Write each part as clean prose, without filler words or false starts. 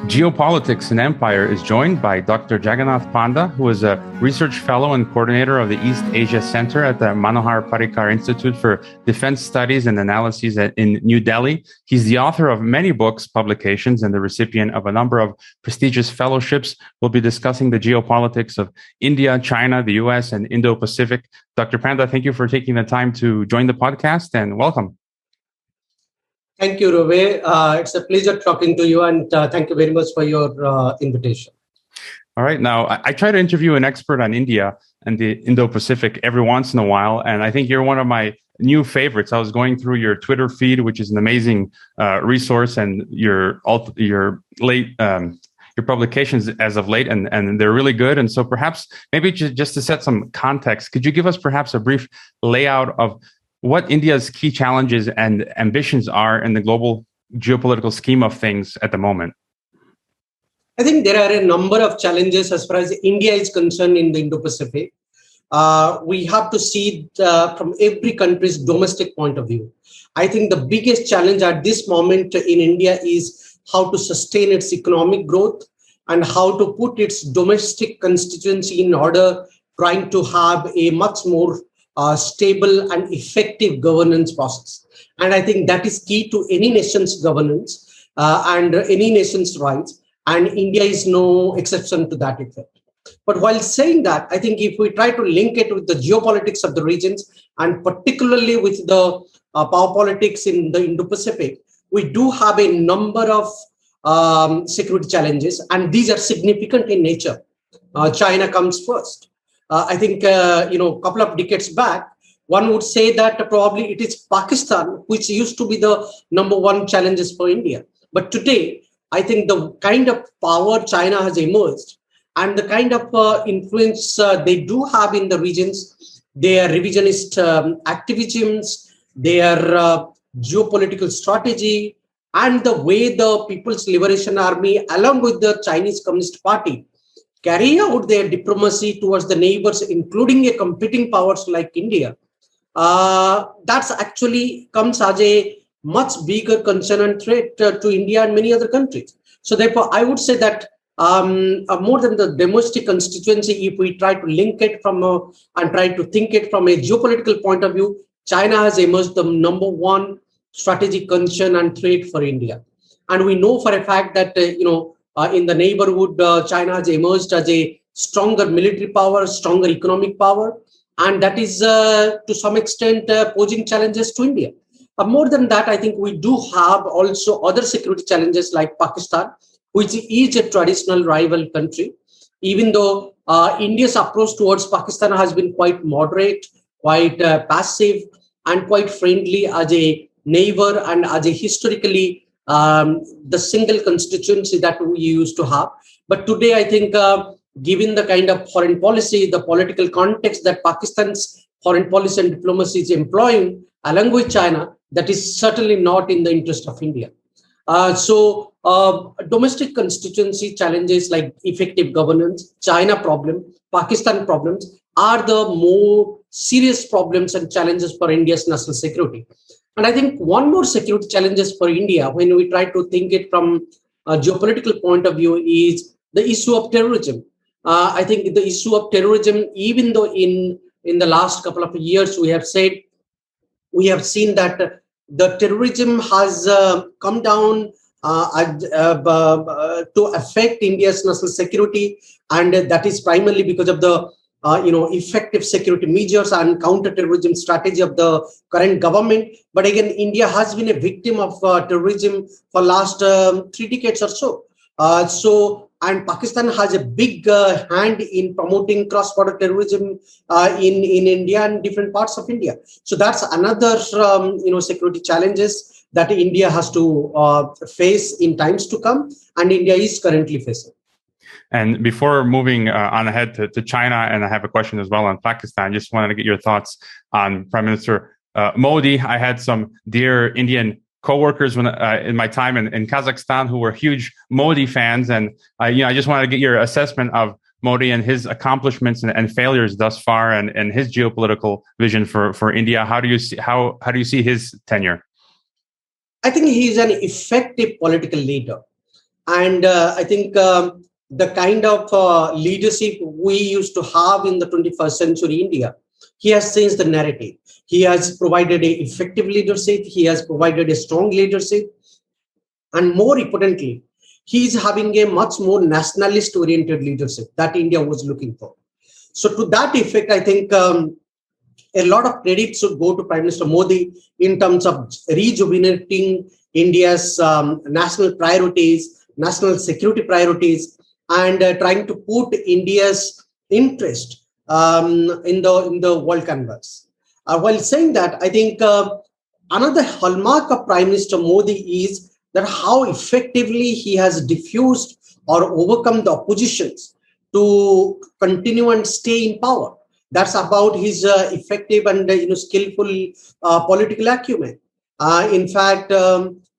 Geopolitics and Empire is joined by Dr. Jagganath Panda, who is a research fellow and coordinator of the East Asia Center at the Manohar Parrikar Institute for Defense Studies and Analyses in New Delhi. He's the author of many books, publications, and the recipient of a number of prestigious fellowships. We'll be discussing the geopolitics of India, China, the US, and Indo-Pacific. Dr. Panda, thank you for taking the time to join the podcast, and welcome. Thank you, Rove. It's a pleasure talking to you, and thank you very much for your invitation. All right. Now, I try to interview an expert on India and the Indo-Pacific every once in a while, and I think you're one of my new favorites. I was going through your Twitter feed, which is an amazing resource, and your publications as of late, and they're really good. And so perhaps, maybe just to set some context, could you give us perhaps a brief layout of what India's key challenges and ambitions are in the global geopolitical scheme of things at the moment? I think there are a number of challenges as far as India is concerned in the Indo-Pacific. We have to see it from every country's domestic point of view. I think the biggest challenge at this moment in India is how to sustain its economic growth and how to put its domestic constituency in order, trying to have a much more stable and effective governance process. And I think that is key to any nation's governance and any nation's rights. And India is no exception to that effect. But while saying that, I think if we try to link it with the geopolitics of the regions, and particularly with the power politics in the Indo-Pacific, we do have a number of security challenges, and these are significant in nature. China comes first. I think, a couple of decades back, one would say that probably it is Pakistan, which used to be the number one challenges for India. But today, I think the kind of power China has emerged and the kind of influence they do have in the regions, their revisionist activisms, their geopolitical strategy, and the way the People's Liberation Army, along with the Chinese Communist Party, carry out their diplomacy towards the neighbors, including a competing powers like India, that's actually comes as a much bigger concern and threat to India and many other countries. So therefore, I would say that more than the domestic constituency, if we try to link it and try to think it from a geopolitical point of view, China has emerged the number one strategic concern and threat for India. And we know for a fact that, in the neighborhood, China has emerged as a stronger military power, stronger economic power, and that is to some extent posing challenges to India. More than that, I think we do have also other security challenges like Pakistan, which is a traditional rival country. Even though India's approach towards Pakistan has been quite moderate, quite passive, and quite friendly as a neighbor and as a historically the single constituency that we used to have. But today, I think, given the kind of foreign policy, the political context that Pakistan's foreign policy and diplomacy is employing, along with China, that is certainly not in the interest of India. So domestic constituency challenges like effective governance, China problem, Pakistan problems are the more serious problems and challenges for India's national security. And I think one more security challenges for India, when we try to think it from a geopolitical point of view, is the issue of terrorism. I think the issue of terrorism, even though in the last couple of years we have seen that the terrorism has come down to affect India's national security, and that is primarily because of the effective security measures and counter-terrorism strategy of the current government. But again, India has been a victim of terrorism for last 3 decades or so. And Pakistan has a big hand in promoting cross-border terrorism in India and different parts of India. So that's another security challenges that India has to face in times to come, and India is currently facing. And before moving on ahead to China, and I have a question as well on Pakistan, just wanted to get your thoughts on Prime Minister Modi. I had some dear Indian coworkers when in my time in Kazakhstan who were huge Modi fans, and I just wanted to get your assessment of Modi and his accomplishments and failures thus far, and his geopolitical vision for India. How do you see his tenure? I think he is an effective political leader. And I think the kind of leadership we used to have in the 21st century India, he has changed the narrative. He has provided a effective leadership. He has provided a strong leadership. And more importantly, he is having a much more nationalist oriented leadership that India was looking for. So to that effect, I think a lot of credit should go to Prime Minister Modi in terms of rejuvenating India's national priorities, national security priorities, and trying to put India's interest in the world canvas. While saying that, I think another hallmark of Prime Minister Modi is that how effectively he has diffused or overcome the oppositions to continue and stay in power. That's about his effective and skillful political acumen. In fact,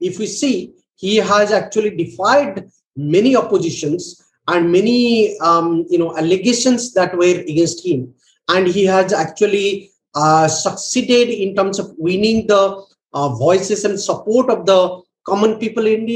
if we see, he has actually defied many oppositions and many allegations that were against him, and he has actually succeeded in terms of winning the voices and support of the common people in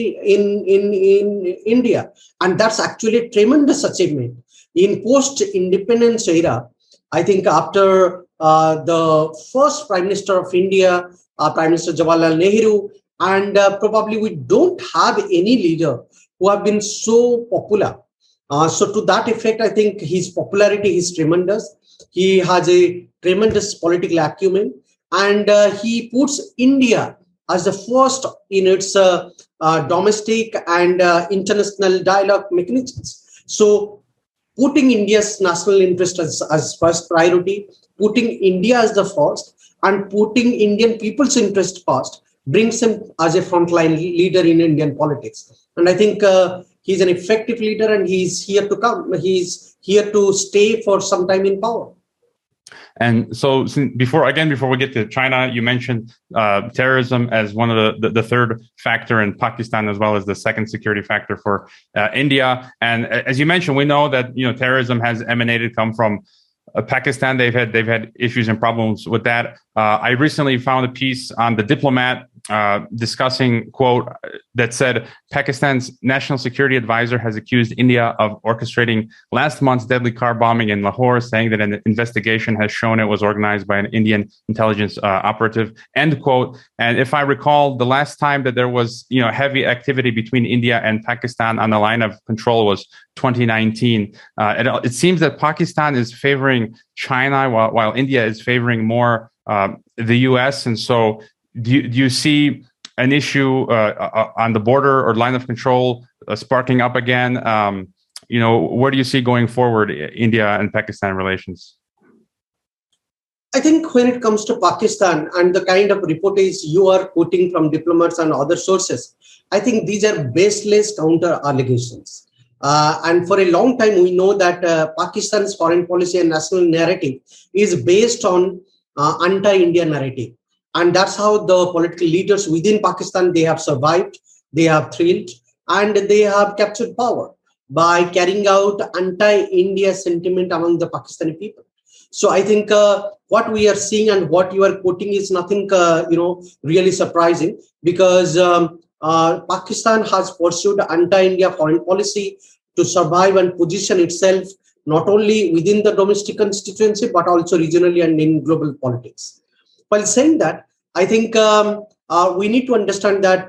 India, and that's actually a tremendous achievement in post-independence era. I think after the first Prime Minister of India, Prime Minister Jawaharlal Nehru, and probably we don't have any leader who have been so popular. So to that effect, I think his popularity is tremendous. He has a tremendous political acumen, and he puts India as the first in its domestic and international dialogue mechanisms. So putting India's national interest as first priority, putting India as the first, and putting Indian people's interest first brings him as a frontline leader in Indian politics. And I think he's an effective leader, and he's here to come. He's here to stay for some time in power. And so before we get to China, you mentioned terrorism as one of the third factor in Pakistan, as well as the second security factor for India. And as you mentioned, we know that terrorism has come from Pakistan. They've had issues and problems with that. I recently found a piece on The Diplomat discussing, quote, that said Pakistan's national security advisor has accused India of orchestrating last month's deadly car bombing in Lahore, saying that an investigation has shown it was organized by an Indian intelligence operative, end quote. And if I recall, the last time that there was heavy activity between India and Pakistan on the line of control was 2019. It seems that Pakistan is favoring China while India is favoring more the US. And so do you see an issue on the border or line of control sparking up again? Where do you see going forward India and Pakistan relations? I think when it comes to Pakistan and the kind of reportage you are quoting from diplomats and other sources, I think these are baseless counter allegations. And for a long time, we know that Pakistan's foreign policy and national narrative is based on anti-India narrative. And that's how the political leaders within Pakistan, they have survived, they have thrilled, and they have captured power by carrying out anti-India sentiment among the Pakistani people. So I think what we are seeing and what you are quoting is nothing, really surprising, because Pakistan has pursued anti-India foreign policy to survive and position itself not only within the domestic constituency, but also regionally and in global politics. While saying that, I think we need to understand that,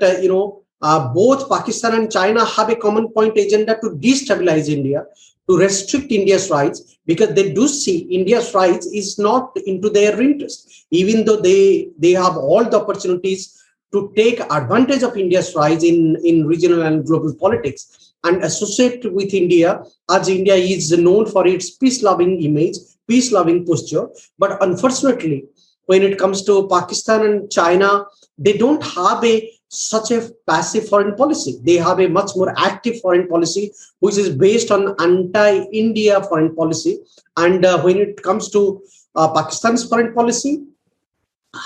both Pakistan and China have a common point agenda to destabilize India, to restrict India's rights, because they do see India's rights is not into their interest, even though they have all the opportunities to take advantage of India's rights in regional and global politics and associate with India, as India is known for its peace-loving image, peace-loving posture. But unfortunately, when it comes to Pakistan and China, they don't have such a passive foreign policy. They have a much more active foreign policy, which is based on anti-India foreign policy. And when it comes to Pakistan's foreign policy,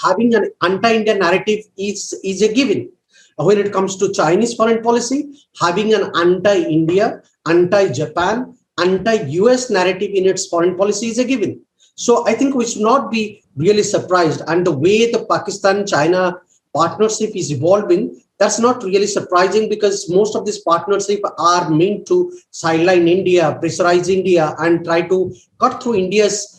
having an anti-India narrative is a given. When it comes to Chinese foreign policy, having an anti-India, anti-Japan, anti-US narrative in its foreign policy is a given. So I think we should not be really surprised. And the way the Pakistan-China partnership is evolving That's not really surprising because most of these partnerships are meant to sideline India, pressurize India, and try to cut through India's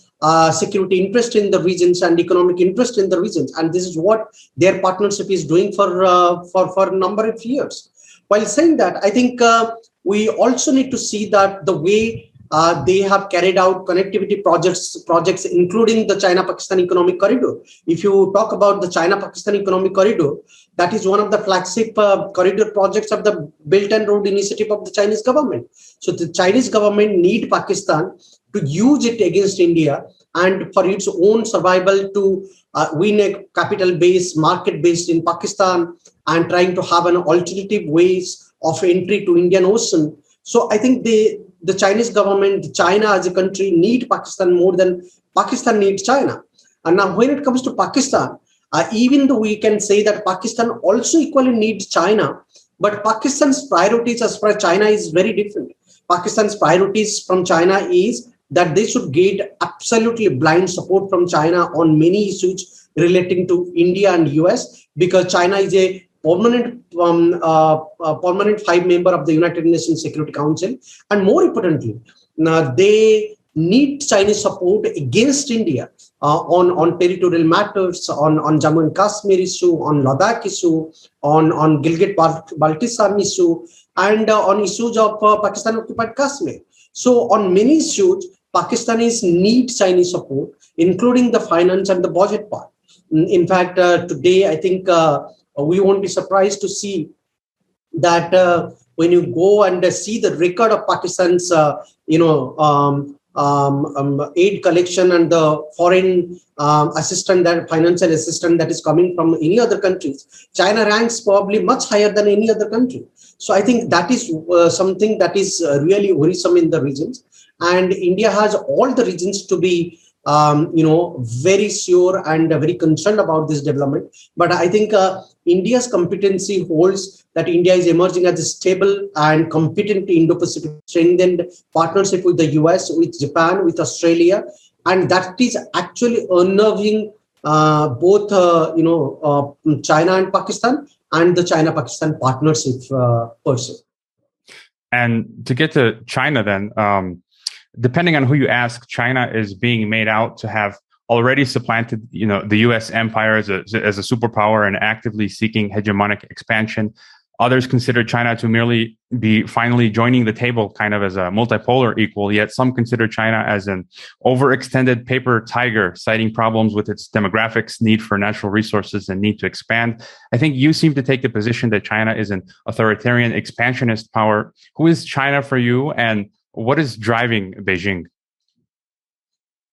security interest in the regions and economic interest in the regions. And this is what their partnership is doing for a number of years. While saying that, I think we also need to see that the way they have carried out connectivity projects, including the China-Pakistan Economic Corridor. If you talk about the China-Pakistan Economic Corridor, that is one of the flagship corridor projects of the Belt and Road Initiative of the Chinese government. So the Chinese government need Pakistan to use it against India and for its own survival to win a capital base, market based in Pakistan, and trying to have an alternative ways of entry to Indian Ocean. So I think the Chinese government, China as a country, need Pakistan more than Pakistan needs China. And now when it comes to Pakistan, even though we can say that Pakistan also equally needs China, but Pakistan's priorities as far as China is very different. Pakistan's priorities from China is that they should get absolutely blind support from China on many issues relating to India and US, because China is a permanent 5 member of the United Nations Security Council. And more importantly, they need Chinese support against India on territorial matters, on Jammu and Kashmir issue, on Ladakh issue, on Gilgit-Baltistan issue, and on issues of Pakistan-occupied Kashmir. So on many issues, Pakistanis need Chinese support, including the finance and the budget part. In fact, today, I think we won't be surprised to see that when you go and see the record of Pakistan's, aid collection and the foreign financial assistance that is coming from any other countries, China ranks probably much higher than any other country. So I think that is something that is really worrisome in the regions. And India has all the reasons to be very sure and very concerned about this development. But I think India's competency holds that India is emerging as a stable and competent Indo-Pacific, strengthened partnership with the US, with Japan, with Australia. And that is actually unnerving both China and Pakistan and the China-Pakistan partnership per se. And to get to China then, depending on who you ask, China is being made out to have already supplanted, the U.S. empire as a superpower and actively seeking hegemonic expansion. Others consider China to merely be finally joining the table, kind of as a multipolar equal. Yet some consider China as an overextended paper tiger, citing problems with its demographics, need for natural resources, and need to expand. I think you seem to take the position that China is an authoritarian expansionist power. Who is China for you, and what is driving Beijing?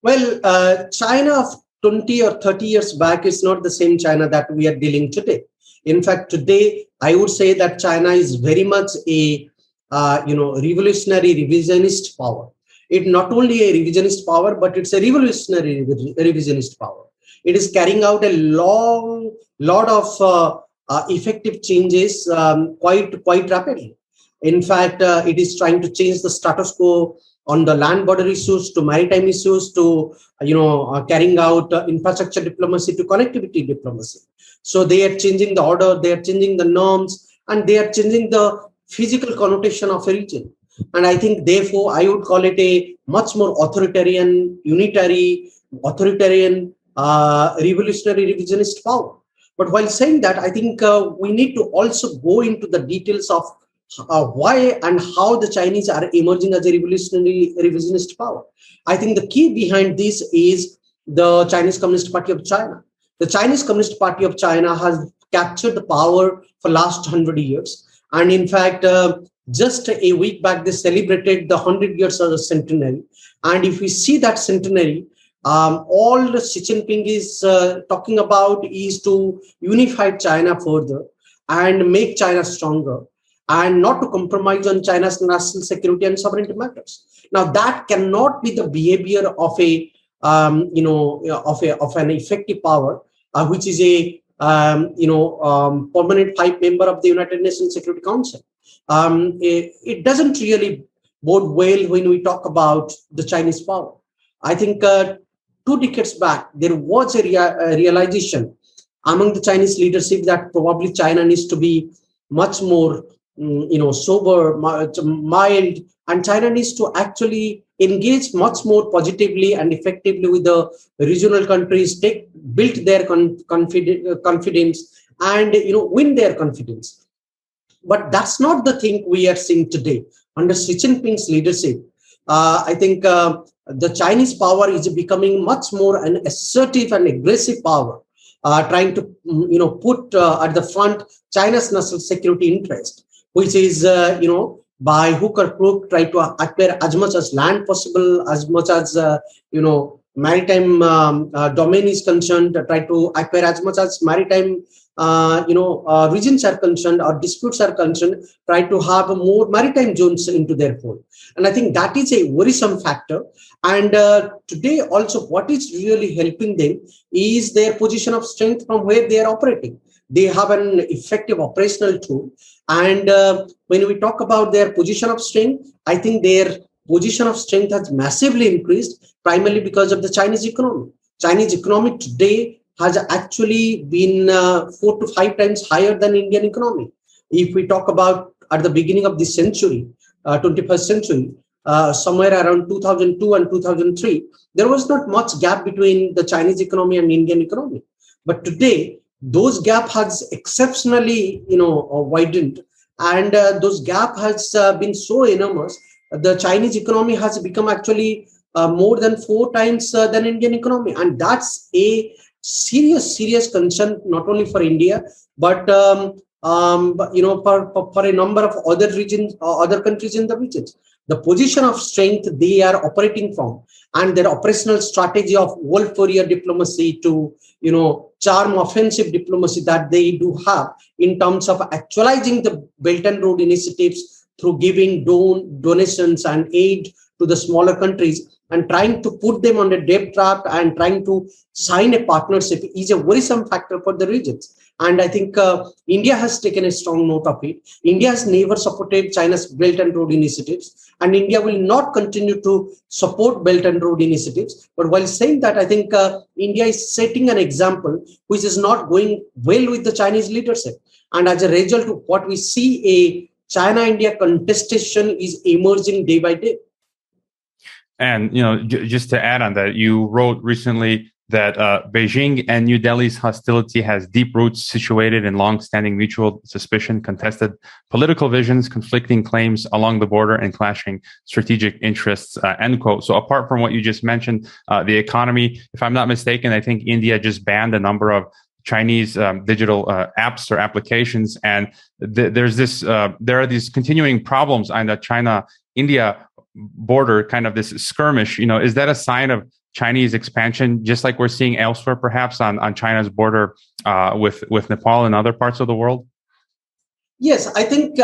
Well, China of 20 or 30 years back is not the same China that we are dealing today. In fact, today, I would say that China is very much a revolutionary revisionist power. It's not only a revisionist power, but it's a revolutionary revisionist power. It is carrying out a lot of effective changes quite rapidly. In fact, it is trying to change the status quo on the land border issues, to maritime issues, to carrying out infrastructure diplomacy, to connectivity diplomacy. So they are changing the order, they are changing the norms, and they are changing the physical connotation of a region. And I think, therefore, I would call it a much more authoritarian, unitary, revolutionary revisionist power. But while saying that, I think we need to also go into the details of why and how the Chinese are emerging as a revolutionary revisionist power. I think the key behind this is the Chinese Communist Party of China. The Chinese Communist Party of China has captured the power for last 100 years. And in fact, just a week back, they celebrated the 100 years of the centenary. And if we see that centenary, all Xi Jinping is talking about is to unify China further and make China stronger, and not to compromise on China's national security and sovereignty matters. Now, that cannot be the behavior of an effective power, which is a permanent 5 member of the United Nations Security Council. It doesn't really bode well when we talk about the Chinese power. I think 2 decades back, there was a realization among the Chinese leadership that probably China needs to be much more, sober, mild, and China needs to actually engage much more positively and effectively with the regional countries, build their confidence, and win their confidence. But that's not the thing we are seeing today under Xi Jinping's leadership. I think the Chinese power is becoming much more an assertive and aggressive power, trying to put at the front China's national security interest, which is by hook or crook try to acquire as much as land possible, as much as maritime domain is concerned, try to acquire as much as maritime regions are concerned or disputes are concerned, try to have more maritime zones into their fold. And I think that is a worrisome factor. And today also what is really helping them is their position of strength from where they are operating. They have an effective operational tool. And when we talk about their position of strength, I think their position of strength has massively increased, primarily because of the Chinese economy. Chinese economy today has actually been 4 to 5 times higher than Indian economy. If we talk about at the beginning of this century, 21st century, somewhere around 2002 and 2003, there was not much gap between the Chinese economy and Indian economy. But today, those gap has exceptionally, widened, and those gap has been so enormous. The Chinese economy has become actually more than 4 times than Indian economy, and that's a serious concern not only for India but for a number of other regions, other countries in the regions. The position of strength they are operating from, and their operational strategy of wolf warrior diplomacy to charm offensive diplomacy that they do have in terms of actualizing the Belt and Road initiatives through giving donations and aid to the smaller countries and trying to put them on a debt trap and trying to sign a partnership is a worrisome factor for the regions. And I think India has taken a strong note of it. India has never supported China's Belt and Road initiatives, and India will not continue to support Belt and Road initiatives. But while saying that, I think India is setting an example which is not going well with the Chinese leadership. And as a result of what we see, a China-India contestation is emerging day by day. And, just to add on that, you wrote recently that Beijing and New Delhi's hostility has deep roots situated in long-standing mutual suspicion, contested political visions, conflicting claims along the border, and clashing strategic interests, end quote. So apart from what you just mentioned, the economy, if I'm not mistaken, I think India just banned a number of Chinese digital apps or applications. And there are these continuing problems on the China-India border, kind of this skirmish. Is that a sign of Chinese expansion, just like we're seeing elsewhere, perhaps on China's border with Nepal and other parts of the world? Yes, I think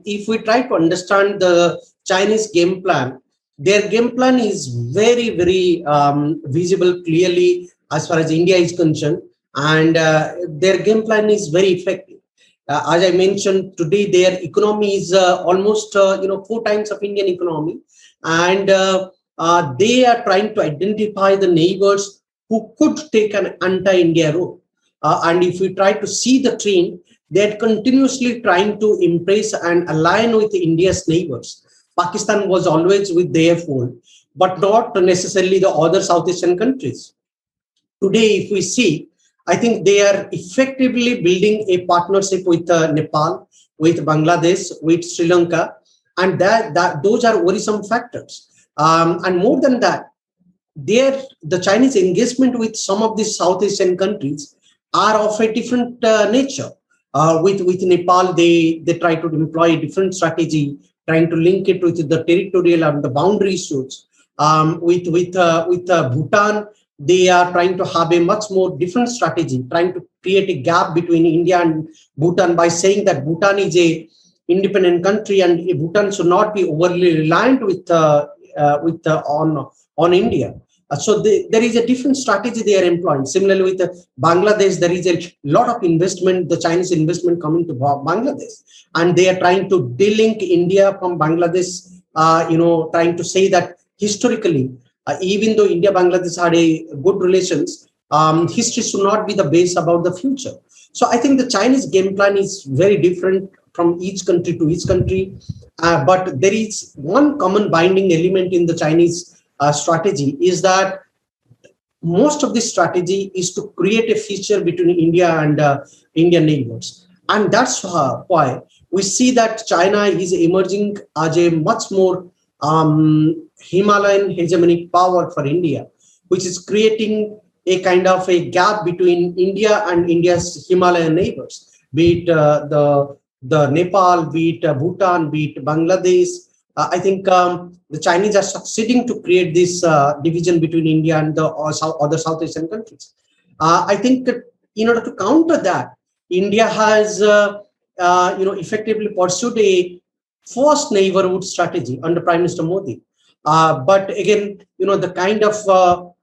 if we try to understand the Chinese game plan, their game plan is very, very visible clearly as far as India is concerned, and their game plan is very effective. As I mentioned, today their economy is almost 4 times of Indian economy, and they are trying to identify the neighbors who could take an anti-India road. And if we try to see the trend, they're continuously trying to impress and align with India's neighbors. Pakistan was always with their fold, but not necessarily the other South Asian countries. Today, if we see, I think they are effectively building a partnership with Nepal, with Bangladesh, with Sri Lanka, and those are worrisome factors. And more than that, the Chinese engagement with some of these South Asian countries are of a different nature. With Nepal, they try to employ a different strategy, trying to link it with the territorial and the boundary issues. With Bhutan, they are trying to have a much more different strategy, trying to create a gap between India and Bhutan by saying that Bhutan is a independent country and Bhutan should not be overly reliant on India. So there is a different strategy they are employing. Similarly, with Bangladesh, there is a lot of investment, the Chinese investment coming to Bangladesh, and they are trying to de-link India from Bangladesh. Trying to say that historically, even though India Bangladesh had a good relations, History should not be the base about the future. So I think the Chinese game plan is very different from each country to each country. But there is one common binding element in the Chinese strategy is that most of this strategy is to create a feature between India and Indian neighbors. And that's why we see that China is emerging as a much more Himalayan hegemonic power for India, which is creating a kind of a gap between India and India's Himalayan neighbors, be it the Nepal, be it Bhutan, be it Bangladesh. I think the Chinese are succeeding to create this division between India and the other South Asian countries. I think that in order to counter that, India has effectively pursued a first neighborhood strategy under Prime Minister Modi. But again, the kind of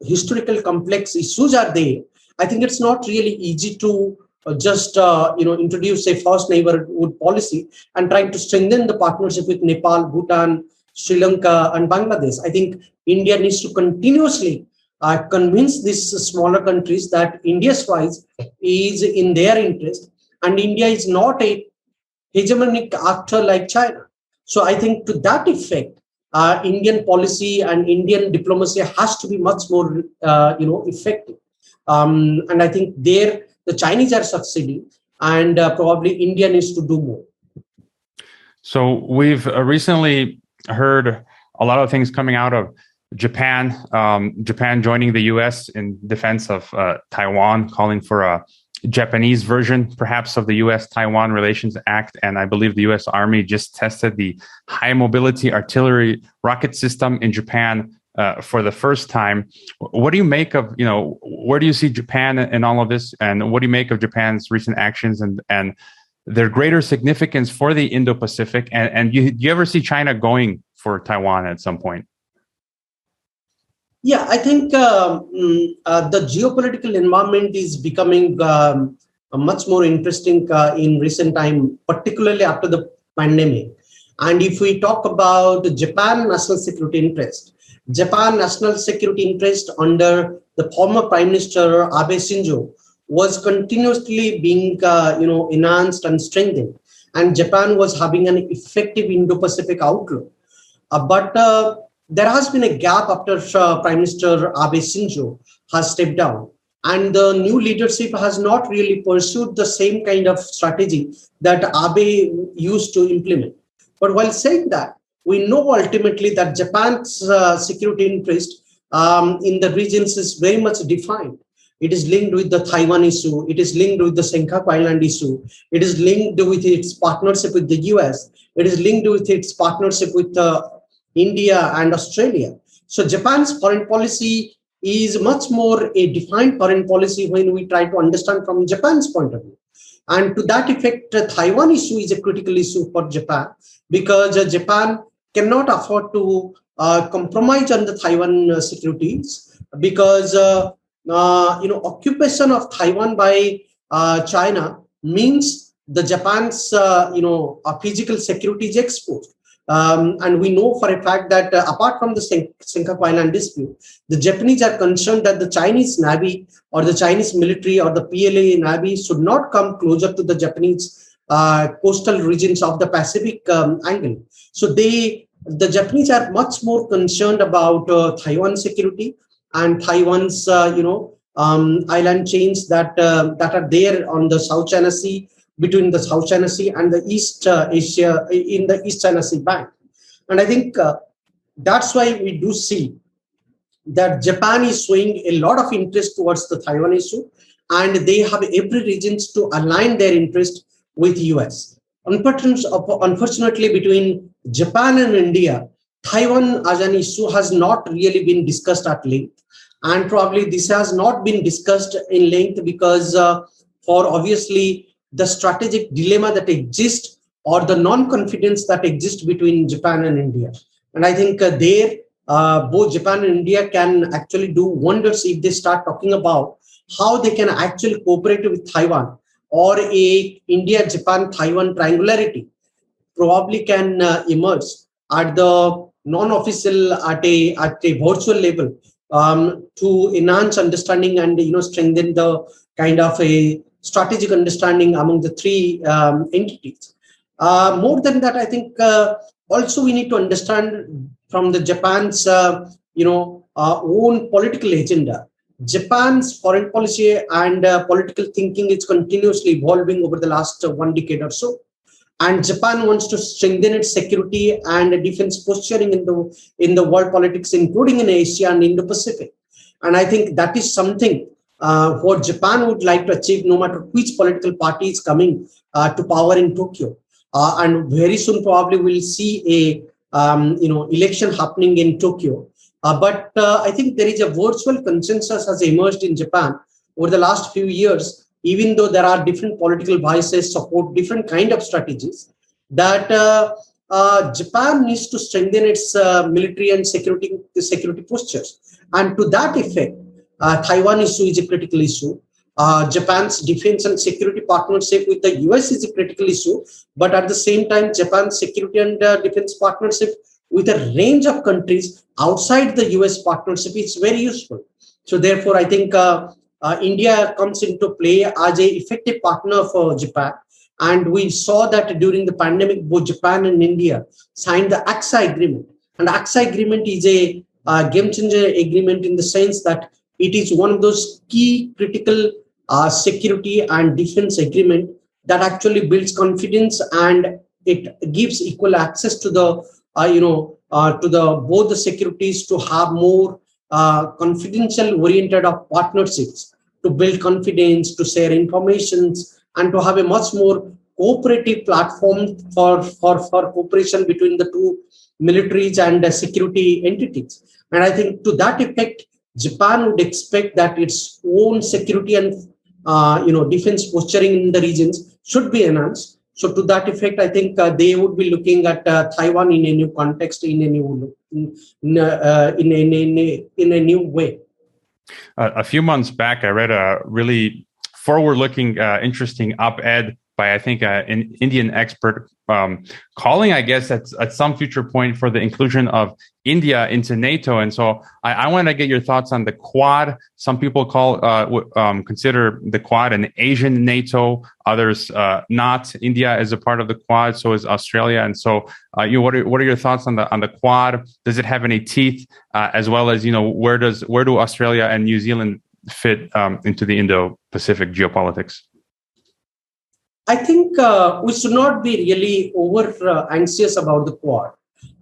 historical complex issues are there. I think it's not really easy to just introduce a first neighborhood policy and trying to strengthen the partnership with Nepal, Bhutan, Sri Lanka, and Bangladesh. I think India needs to continuously convince these smaller countries that India's rise is in their interest, and India is not a hegemonic actor like China. So I think to that effect, Indian policy and Indian diplomacy has to be much more, effective. And I think there the Chinese are succeeding, and probably India needs to do more. So we've recently heard a lot of things coming out of Japan. Japan joining the U.S. in defense of Taiwan, calling for a Japanese version, perhaps, of the U.S.-Taiwan Relations Act. And I believe the U.S. Army just tested the high mobility artillery rocket system in Japan for the first time. What do you make of, where do you see Japan in all of this? And what do you make of Japan's recent actions and their greater significance for the Indo-Pacific? And do you ever see China going for Taiwan at some point? Yeah, I think the geopolitical environment is becoming much more interesting in recent time, particularly after the pandemic. And if we talk about Japan national security interest, Japan national security interest under the former Prime Minister Abe Shinzo was continuously being enhanced and strengthened, and Japan was having an effective Indo-Pacific outlook. But there has been a gap after Prime Minister Abe Shinzo has stepped down, and the new leadership has not really pursued the same kind of strategy that Abe used to implement. But while saying that, we know ultimately that Japan's security interest in the regions is very much defined. It is linked with the Taiwan issue. It is linked with the Senkaku Island issue. It is linked with its partnership with the US. It is linked with its partnership with India and Australia. So Japan's foreign policy is much more a defined foreign policy when we try to understand from Japan's point of view. And to that effect, the Taiwan issue is a critical issue for Japan, because Japan cannot afford to compromise on the Taiwan securities, because occupation of Taiwan by China means the Japan's physical security is exposed. And we know for a fact that apart from the Senkaku Island dispute, the Japanese are concerned that the Chinese Navy or the Chinese military or the PLA Navy should not come closer to the Japanese coastal regions of the Pacific angle. So the Japanese are much more concerned about Taiwan security and Taiwan's island chains that are there on the South China Sea, between the South China Sea and the East Asia, in the East China Sea bank. And I think that's why we do see that Japan is showing a lot of interest towards the Taiwan issue, and they have every reasons to align their interest with US. Unfortunately, between Japan and India, Taiwan as an issue has not really been discussed at length. And probably this has not been discussed in length because for obviously the strategic dilemma that exists or the non-confidence that exists between Japan and India. And I think both Japan and India can actually do wonders if they start talking about how they can actually cooperate with Taiwan, or a India-Japan-Taiwan triangularity probably can emerge at the non-official, at a virtual level, to enhance understanding and strengthen the kind of a strategic understanding among the three entities. More than that, I think also we need to understand from the Japan's own political agenda. Japan's foreign policy and political thinking is continuously evolving over the last 1 decade or so. And Japan wants to strengthen its security and defense posturing in the world politics, including in Asia and Indo-Pacific. And I think that is something what Japan would like to achieve, no matter which political party is coming to power in Tokyo. And very soon, probably we'll see a election happening in Tokyo. But I think there is a virtual consensus has emerged in Japan over the last few years, even though there are different political biases support different kind of strategies, that Japan needs to strengthen its military and security postures. And to that effect, Taiwan issue is a critical issue. Japan's defense and security partnership with the US is a critical issue. But at the same time, Japan's security and defense partnership with a range of countries outside the US partnership is very useful. So therefore, I think India comes into play as an effective partner for Japan. And we saw that during the pandemic, both Japan and India signed the AXA agreement. And AXA agreement is a game changer agreement in the sense that it is one of those key critical security and defense agreement that actually builds confidence, and it gives equal access to the both the securities to have more confidential oriented of partnerships, to build confidence, to share informations, and to have a much more cooperative platform for cooperation between the two militaries and security entities. And I think to that effect, Japan would expect that its own security and defense posturing in the regions should be enhanced. So to that effect, I think they would be looking at Taiwan in a new context, in a new way. A few months back, I read a really forward-looking, interesting op-ed by, I think, an Indian expert calling, I guess, at some future point for the inclusion of India into NATO. And so I want to get your thoughts on the Quad. Some people consider the Quad an Asian NATO, others not. India is a part of the Quad, so is Australia. And so what are your thoughts on the Quad? Does it have any teeth? As well as, where do Australia and New Zealand fit into the Indo-Pacific geopolitics? I think we should not be really over anxious about the Quad.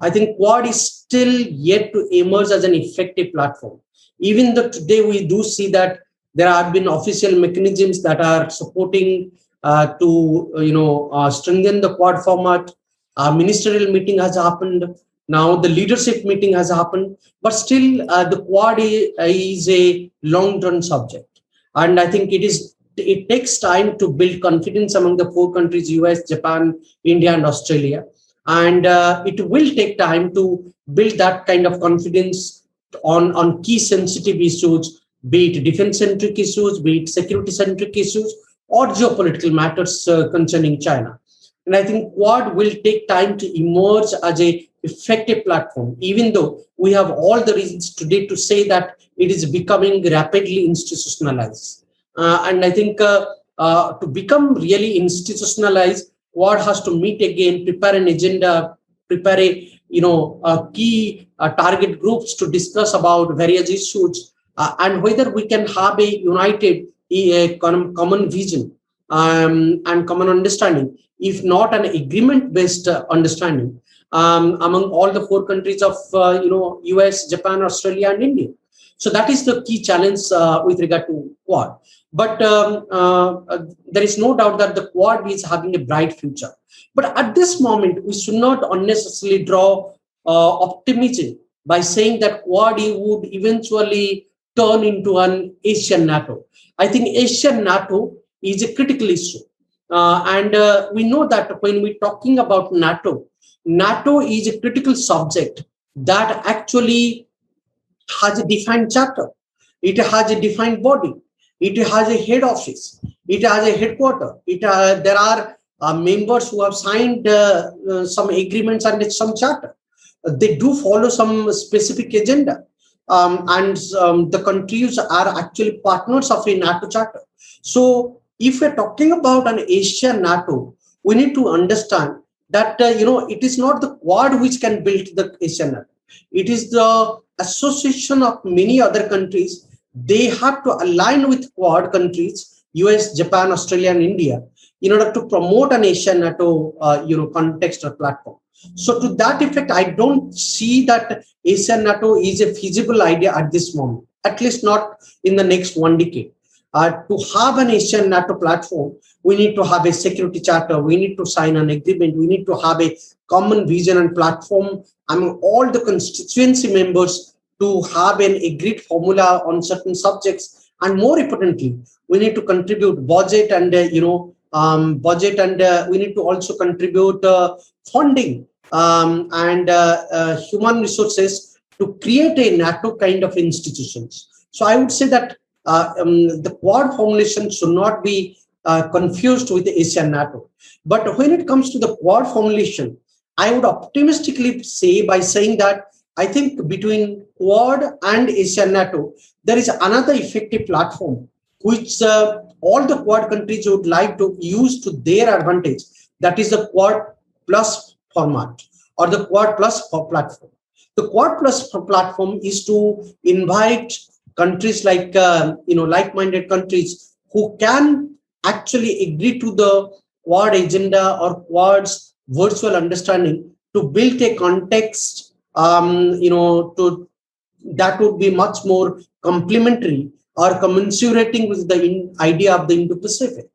I think Quad is still yet to emerge as an effective platform. Even though today we do see that there have been official mechanisms that are supporting to strengthen the Quad format. Ministerial meeting has happened. Now the leadership meeting has happened, but still the Quad is a long-term subject, and I think it takes time to build confidence among the four countries: US, Japan, India, and Australia. And it will take time to build that kind of confidence on key sensitive issues, be it defense-centric issues, be it security-centric issues, or geopolitical matters concerning China. And I think Quad will take time to emerge as an effective platform, even though we have all the reasons today to say that it is becoming rapidly institutionalized. And I think to become really institutionalized, Quad has to meet again, prepare an agenda, prepare key target groups to discuss about various issues, and whether we can have a united common vision and common understanding, if not an agreement-based understanding among all the four countries of US, Japan, Australia, and India. So that is the key challenge with regard to Quad. But there is no doubt that the Quad is having a bright future. But at this moment, we should not unnecessarily draw optimism by saying that Quad would eventually turn into an Asian NATO. I think Asian NATO is a critical issue. And we know that when we're talking about NATO, NATO is a critical subject that actually has a defined charter. It has a defined body. It has a head office. It has a headquarter. There are members who have signed some agreements and some charter. They do follow some specific agenda. the countries are actually partners of a NATO charter. So if we're talking about an Asian NATO, we need to understand that it is not the Quad which can build the Asian NATO. It is the association of many other countries. They have to align with Quad countries, US, Japan, Australia, and India, in order to promote an Asian NATO context or platform. So to that effect, I don't see that Asian NATO is a feasible idea at this moment, at least not in the next 1 decade. To have an Asian NATO platform, we need to have a security charter, we need to sign an agreement, we need to have a common vision and platform among all the constituency members to have an agreed formula on certain subjects. And more importantly, we need to contribute budget and, we need to also contribute funding and human resources to create a NATO kind of institutions. So I would say that the Quad formulation should not be confused with the Asian NATO. But when it comes to the Quad formulation, I would optimistically say by saying that I think between Quad and Asian NATO, there is another effective platform which all the Quad countries would like to use to their advantage. That is the Quad Plus format or the Quad Plus platform. The Quad Plus platform is to invite countries like, like-minded countries who can actually agree to the Quad agenda or Quad's virtual understanding to build a context, that would be much more complementary or commensurating with the idea of the Indo-Pacific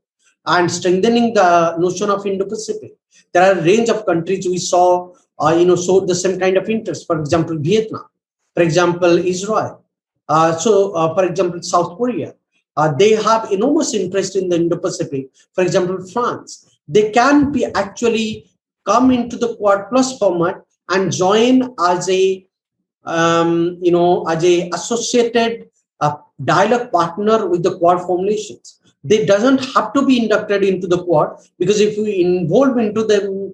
and strengthening the notion of Indo-Pacific. There are a range of countries we saw, showed the same kind of interest. For example, Vietnam. For example, Israel. For example, South Korea. They have enormous interest in the Indo-Pacific. For example, France. They can be actually come into the Quad Plus format and join as a associated dialogue partner with the Quad formulations. They doesn't have to be inducted into the Quad, because if we involve into the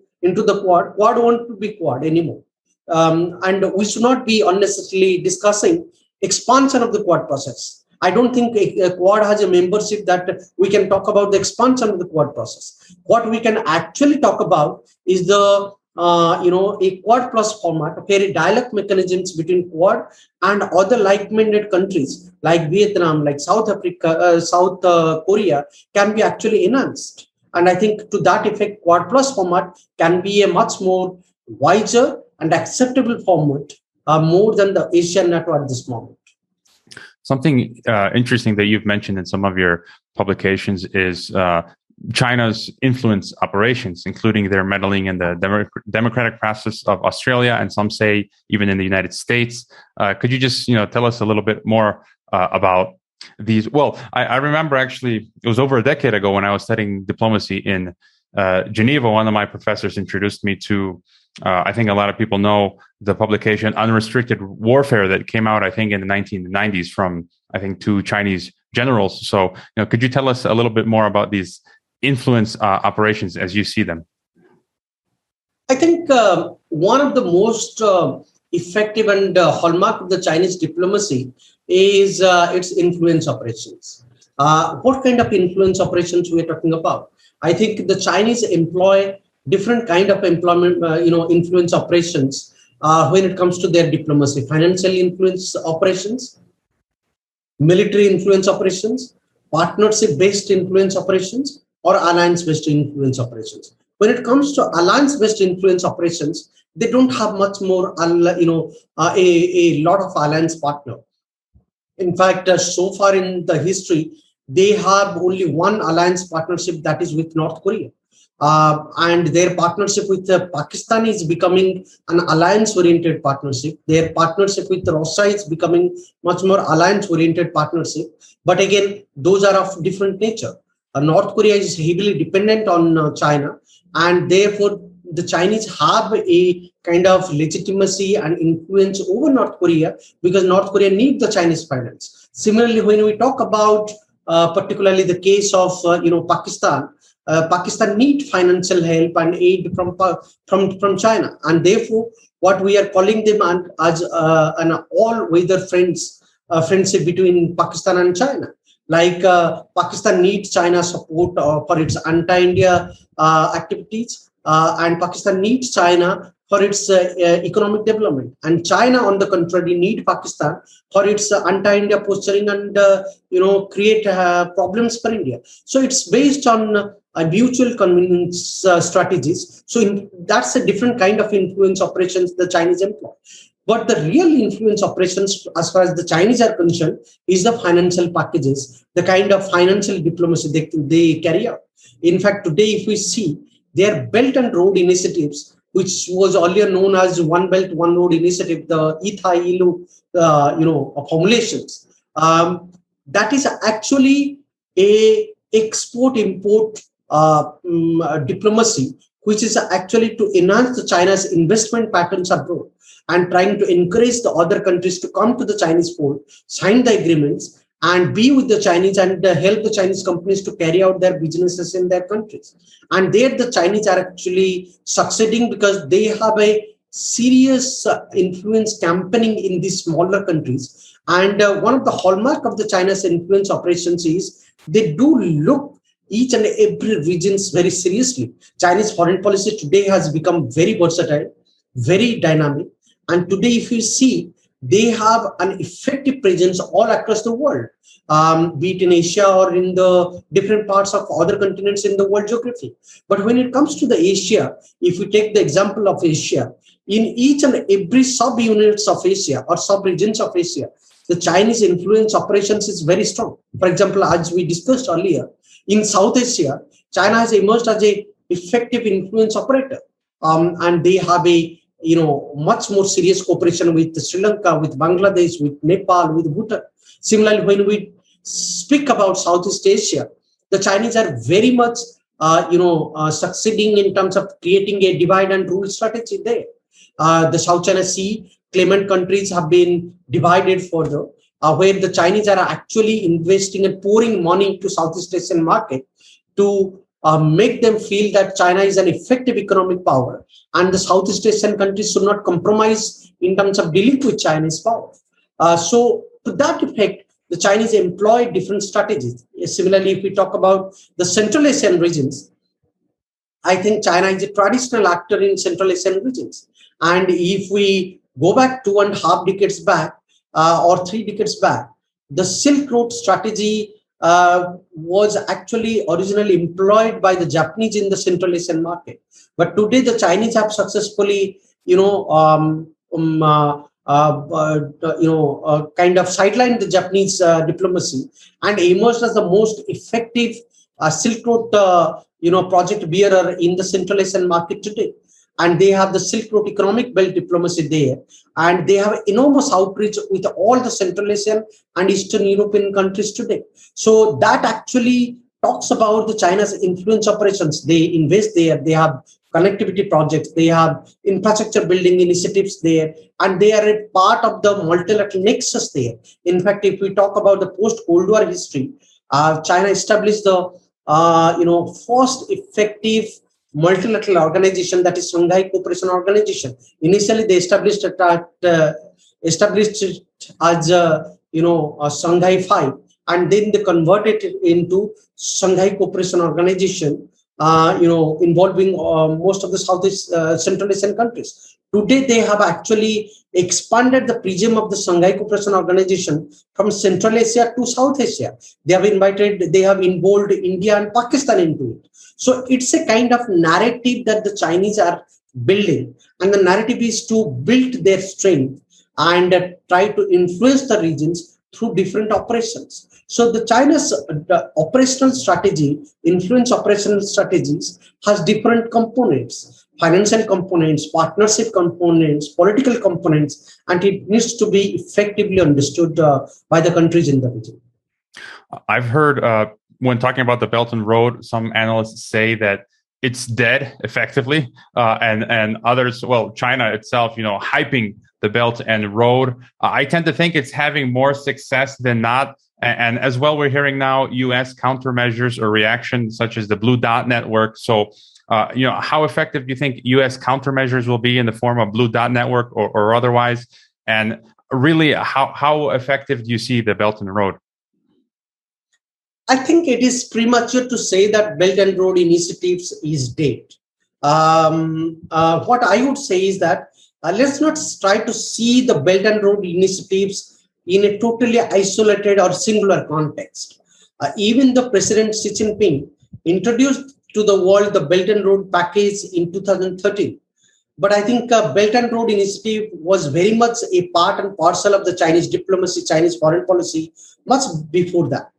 Quad won't be Quad anymore. And we should not be unnecessarily discussing expansion of the Quad process. I don't think a Quad has a membership that we can talk about the expansion of the Quad process. What we can actually talk about is the a Quad Plus format, okay, dialogue mechanisms between Quad and other like-minded countries like Vietnam, like South Africa, South Korea can be actually enhanced. And I think to that effect, Quad Plus format can be a much more wiser and acceptable format more than the Asian NATO at this moment. Something interesting that you've mentioned in some of your publications is China's influence operations, including their meddling in the democratic process of Australia, and some say even in the United States. Could you just tell us a little bit more about these? Well, I remember actually it was over a decade ago when I was studying diplomacy in Geneva. One of my professors introduced me to, I think a lot of people know, the publication Unrestricted Warfare that came out, I think, in the 1990s from, I think, 2 Chinese generals. So, could you tell us a little bit more about these influence operations as you see them? I think one of the most effective and hallmark of the Chinese diplomacy is its influence operations. What kind of influence operations we are talking about? I think the Chinese employ different kind of influence operations when it comes to their diplomacy: financial influence operations, military influence operations, partnership-based influence operations, or alliance-based influence operations. When it comes to alliance-based influence operations, they don't have much more, a lot of alliance partner. In fact, so far in the history, they have only one alliance partnership, that is with North Korea. And their partnership with Pakistan is becoming an alliance-oriented partnership. Their partnership with Russia is becoming much more alliance-oriented partnership. But again, those are of different nature. North Korea is heavily dependent on China, and therefore the Chinese have a kind of legitimacy and influence over North Korea because North Korea needs the Chinese finance. Similarly, when we talk about particularly the case of Pakistan, Pakistan needs financial help and aid from China, and therefore what we are calling them as an all-weather friendship between Pakistan and China. Like Pakistan needs China's support for its anti-India activities, and Pakistan needs China for its economic development. And China, on the contrary, need Pakistan for its anti-India posturing and create problems for India. So it's based on mutual convenience strategies. So that's a different kind of influence operations the Chinese employ. But the real influence operations, as far as the Chinese are concerned, is the financial packages, the kind of financial diplomacy they carry out. In fact, today, if we see their Belt and Road initiatives, which was earlier known as One Belt, One Road initiative, the ILU, formulations, that is actually a export-import diplomacy, which is actually to enhance the China's investment patterns abroad and trying to encourage the other countries to come to the Chinese fold, sign the agreements, and be with the Chinese and help the Chinese companies to carry out their businesses in their countries. And there the Chinese are actually succeeding because they have a serious influence campaigning in these smaller countries. And one of the hallmark of the China's influence operations is they do look each and every regions very seriously. Chinese foreign policy today has become very versatile, very dynamic. And today, if you see, they have an effective presence all across the world, be it in Asia or in the different parts of other continents in the world geography. But when it comes to the Asia, if we take the example of Asia, in each and every sub-units of Asia or sub-regions of Asia, the Chinese influence operations is very strong. For example, as we discussed earlier, in South Asia, China has emerged as an effective influence operator, and they have a much more serious cooperation with Sri Lanka, with Bangladesh, with Nepal, with Bhutan. Similarly, when we speak about Southeast Asia, the Chinese are very much, succeeding in terms of creating a divide and rule strategy there. The South China Sea claimant countries have been divided further, where the Chinese are actually investing and pouring money to Southeast Asian market to make them feel that China is an effective economic power and the Southeast Asian countries should not compromise in terms of dealing with Chinese power. So to that effect, the Chinese employ different strategies. Similarly, if we talk about the Central Asian regions, I think China is a traditional actor in Central Asian regions. And if we go back 2.5 decades back or 3 decades back, the Silk Road strategy was actually originally employed by the Japanese in the Central Asian market. But today the Chinese have successfully, kind of sidelined the Japanese diplomacy and emerged as the most effective Silk Road, project bearer in the Central Asian market today. And they have the Silk Road economic belt diplomacy there. And they have enormous outreach with all the Central Asian and Eastern European countries today. So that actually talks about the China's influence operations. They invest there. They have connectivity projects. They have infrastructure building initiatives there. And they are a part of the multilateral nexus there. In fact, if we talk about the post-Cold War history, China established the first effective multilateral organization, that is Shanghai Cooperation Organization. Initially, they established it as Shanghai 5, and then they converted it into Shanghai Cooperation Organization, involving most of the Southeast Central Asian countries. Today, they have actually expanded the prism of the Shanghai Cooperation Organization from Central Asia to South Asia. They have involved India and Pakistan into it. So it's a kind of narrative that the Chinese are building, and the narrative is to build their strength and try to influence the regions through different operations. So the China's operational strategy, influence operational strategies, has different components: financial components, partnership components, political components, and it needs to be effectively understood by the countries in the region. I've heard when talking about the Belt and Road, some analysts say that it's dead effectively, and others, China itself, hyping the Belt and Road. I tend to think it's having more success than not. And as well, we're hearing now U.S. countermeasures or reactions such as the Blue Dot Network. So how effective do you think U.S. countermeasures will be in the form of Blue Dot Network or otherwise? And really, how effective do you see the Belt and Road? I think it is premature to say that Belt and Road initiatives is dead. What I would say is that let's not try to see the Belt and Road initiatives in a totally isolated or singular context. Even the President Xi Jinping introduced to the world the Belt and Road package in 2013. But I think Belt and Road initiative was very much a part and parcel of the Chinese diplomacy, Chinese foreign policy much before that.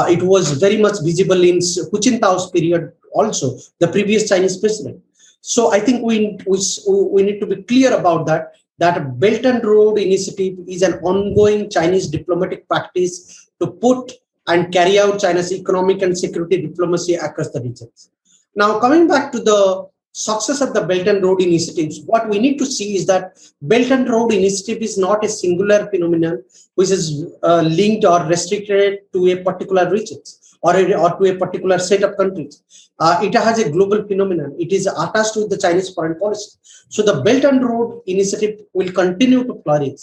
It was very much visible in Hu Jintao's period also, the previous Chinese president. So I think we need to be clear about that Belt and Road initiative is an ongoing Chinese diplomatic practice to put and carry out China's economic and security diplomacy across the regions. Now, coming back to the success of the Belt and Road initiatives, what we need to see is that Belt and Road initiative is not a singular phenomenon which is linked or restricted to a particular region or to a particular set of countries. It has a global phenomenon. It is attached to the Chinese foreign policy. So the Belt and Road initiative will continue to flourish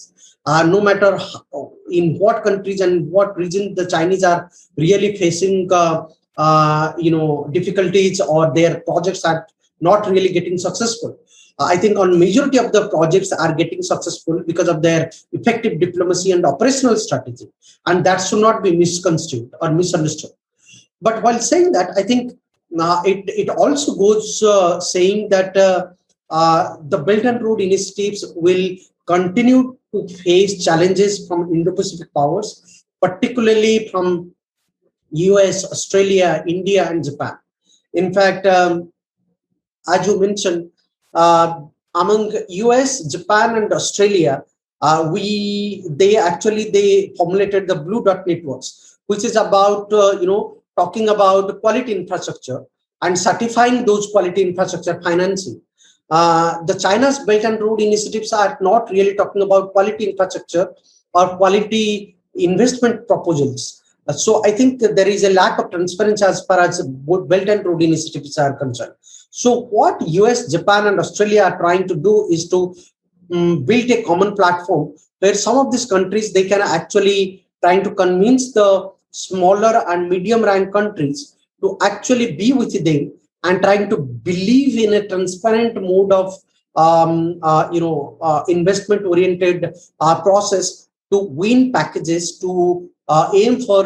no matter in what countries and what region the Chinese are really facing difficulties or their projects are not really getting successful. I think on majority of the projects are getting successful because of their effective diplomacy and operational strategy. And that should not be misconstrued or misunderstood. But while saying that, I think it also goes saying that the Belt and Road initiatives will continue to face challenges from Indo-Pacific powers, particularly from US, Australia, India, and Japan. In fact, as you mentioned, among US, Japan, and Australia, they formulated the Blue Dot networks, which is about talking about quality infrastructure and certifying those quality infrastructure financing. The China's Belt and Road initiatives are not really talking about quality infrastructure or quality investment proposals. So I think that there is a lack of transparency as far as Belt and Road initiatives are concerned. So what US, Japan, and Australia are trying to do is to build a common platform where some of these countries, they can actually trying to convince the smaller and medium ranked countries to actually be with them and trying to believe in a transparent mode of investment oriented process to win packages, to aim for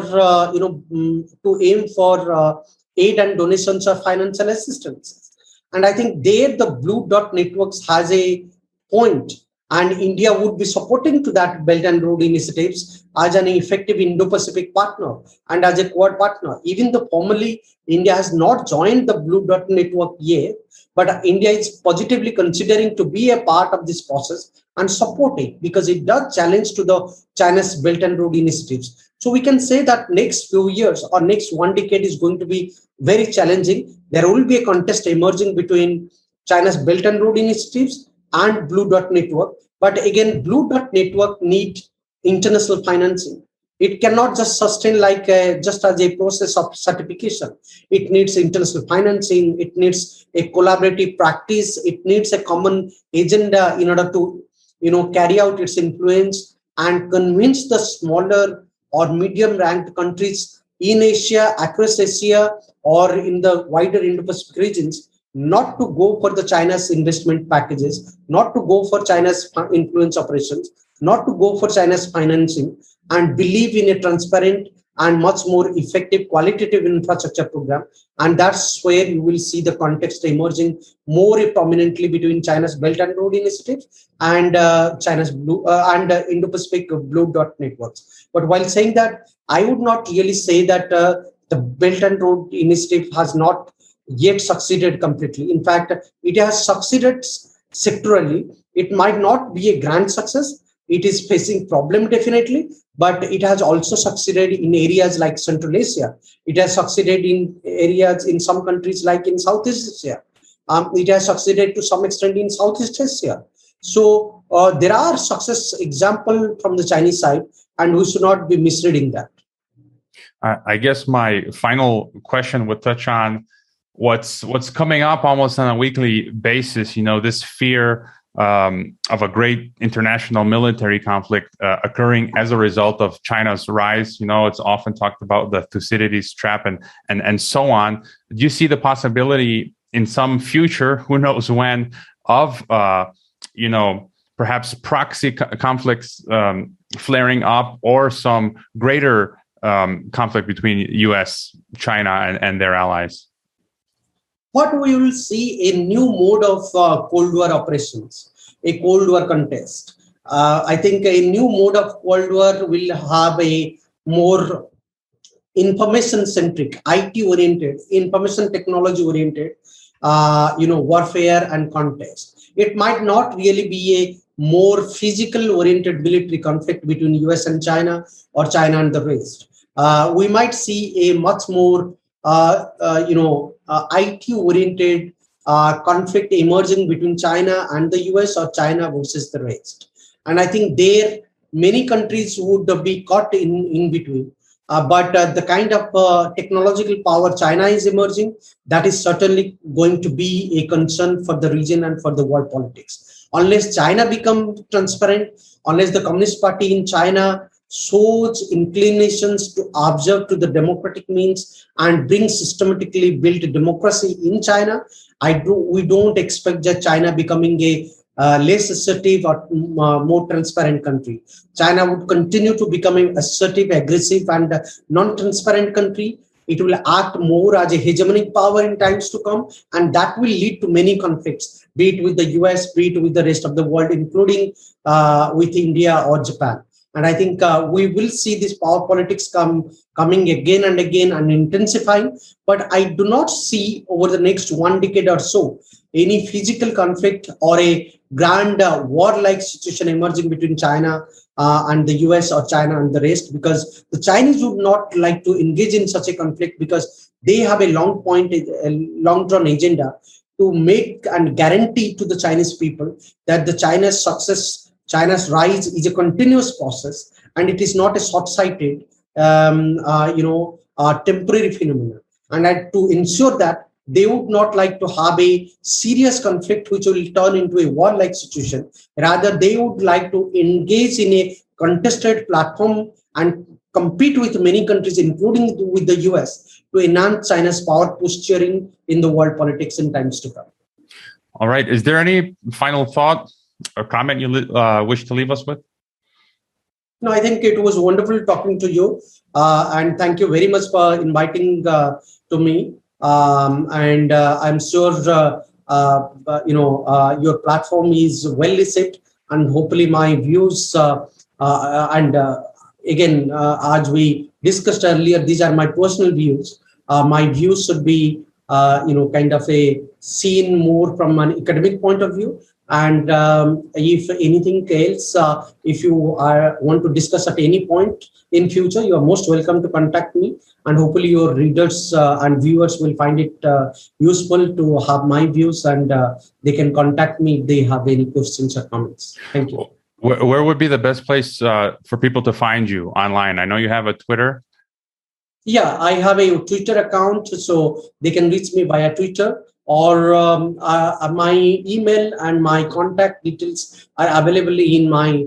aid and donations or financial assistance. And I think there the Blue Dot networks has a point, and India would be supporting to that Belt and Road initiatives as an effective Indo-Pacific partner and as a Quad partner. Even though formally India has not joined the Blue Dot network yet, but India is positively considering to be a part of this process and support it because it does challenge to the China's Belt and Road initiatives. So we can say that next few years or next one decade is going to be very challenging. There will be a contest emerging between China's Belt and Road initiatives and Blue Dot network. But again, Blue Dot network needs international financing. It cannot just sustain just as a process of certification. It needs international financing. It needs a collaborative practice. It needs a common agenda in order to carry out its influence and convince the smaller or medium ranked countries in Asia, across Asia, or in the wider Indo-Pacific regions, not to go for the China's investment packages, not to go for China's influence operations, not to go for China's financing, and believe in a transparent and much more effective qualitative infrastructure program. And that's where you will see the context emerging more prominently between China's Belt and Road Initiative and China's Indo-Pacific Blue Dot networks. But while saying that, I would not really say that the Belt and Road Initiative has not yet succeeded completely. In fact, it has succeeded sectorally. It might not be a grand success. It is facing problem definitely, but it has also succeeded in areas like Central Asia. It has succeeded in areas in some countries like in Southeast Asia. It has succeeded to some extent in Southeast Asia. So there are success examples from the Chinese side, and we should not be misreading that. I guess my final question would touch on what's coming up almost on a weekly basis, this fear of a great international military conflict occurring as a result of China's rise. It's often talked about the Thucydides trap and so on. Do you see the possibility in some future, who knows when, of perhaps proxy conflicts flaring up, or some greater conflict between U.S., China, and their allies? What we will see a new mode of Cold War operations, a Cold War contest. I think a new mode of Cold War will have a more information-centric, IT-oriented, information technology-oriented, warfare and contest. It might not really be a more physical-oriented military conflict between US and China, or China and the rest. We might see a much more IT-oriented conflict emerging between China and the US, or China versus the rest. And I think there many countries would be caught in between. But the kind of technological power China is emerging, that is certainly going to be a concern for the region and for the world politics. Unless China becomes transparent, unless the Communist Party in China shows inclinations to observe to the democratic means and bring systematically built democracy in China, we don't expect that China becoming a less assertive or more transparent country. China would continue to become an assertive, aggressive, and non-transparent country. It will act more as a hegemonic power in times to come, and that will lead to many conflicts, be it with the US, be it with the rest of the world, including with India or Japan. And I think we will see this power politics coming again and again and intensifying. But I do not see over the next 1 decade or so any physical conflict or a grand war-like situation emerging between China and the US, or China and the rest, because the Chinese would not like to engage in such a conflict, because they have a long-drawn agenda to make and guarantee to the Chinese people that the China's success, China's rise is a continuous process, and it is not a short-sighted, temporary phenomenon. And to ensure that, they would not like to have a serious conflict which will turn into a war-like situation. Rather, they would like to engage in a contested platform and compete with many countries, including with the US, to enhance China's power posturing in the world politics in times to come. All right. Is there any final thought or comment you wish to leave us with? No, I think it was wonderful talking to you. And thank you very much for inviting to me. And I'm sure your platform is well received, and hopefully my views again, as we discussed earlier, these are my personal views. My views should be kind of a seen more from an academic point of view. And if anything else, if you want to discuss at any point in future, you are most welcome to contact me. And hopefully your readers and viewers will find it useful to have my views, and they can contact me if they have any questions or comments. Thank you. Where would be the best place for people to find you online? I know you have a Twitter. Yeah, I have a Twitter account, so they can reach me via Twitter, or my email and my contact details are available in my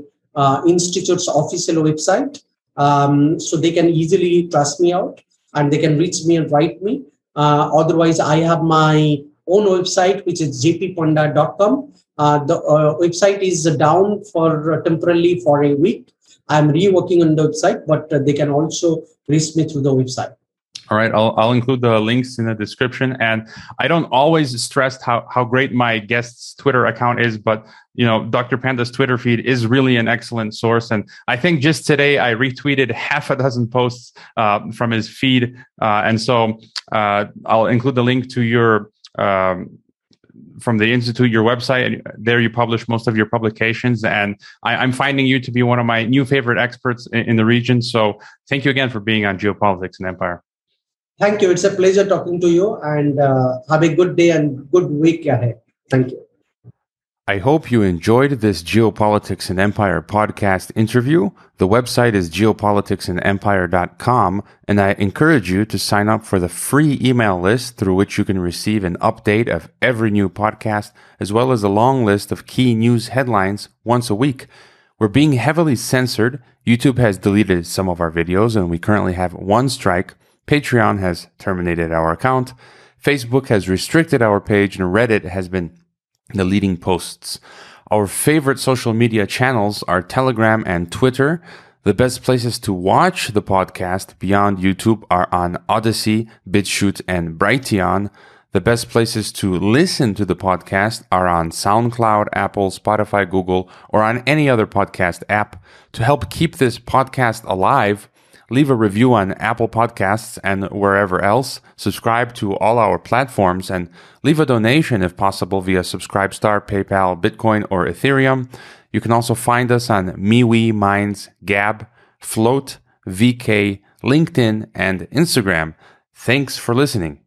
institute's official website. So they can easily trust me out, and they can reach me and write me. Otherwise, I have my own website, which is jppanda.com. The website is down temporarily for a week. I'm reworking on the website, but they can also reach me through the website. All right, I'll include the links in the description. And I don't always stress how great my guest's Twitter account is, but Dr. Panda's Twitter feed is really an excellent source. And I think just today I retweeted half a dozen posts from his feed, and so I'll include the link to your from the Institute, your website, and there you publish most of your publications. And I'm finding you to be one of my new favorite experts in the region. So thank you again for being on Geopolitics and Empire. Thank you. It's a pleasure talking to you, and have a good day and good week ahead. Thank you. I hope you enjoyed this Geopolitics and Empire podcast interview. The website is geopoliticsandempire.com, and I encourage you to sign up for the free email list through which you can receive an update of every new podcast, as well as a long list of key news headlines once a week. We're being heavily censored. YouTube has deleted some of our videos, and we currently have one strike. Patreon has terminated our account. Facebook has restricted our page, and Reddit has been deleting posts. Our favorite social media channels are Telegram and Twitter. The best places to watch the podcast beyond YouTube are on Odyssey, BitChute, and Brighteon. The best places to listen to the podcast are on SoundCloud, Apple, Spotify, Google, or on any other podcast app. To help keep this podcast alive, leave a review on Apple Podcasts and wherever else. Subscribe to all our platforms and leave a donation if possible via Subscribestar, PayPal, Bitcoin, or Ethereum. You can also find us on MeWe, Minds, Gab, Float, VK, LinkedIn, and Instagram. Thanks for listening.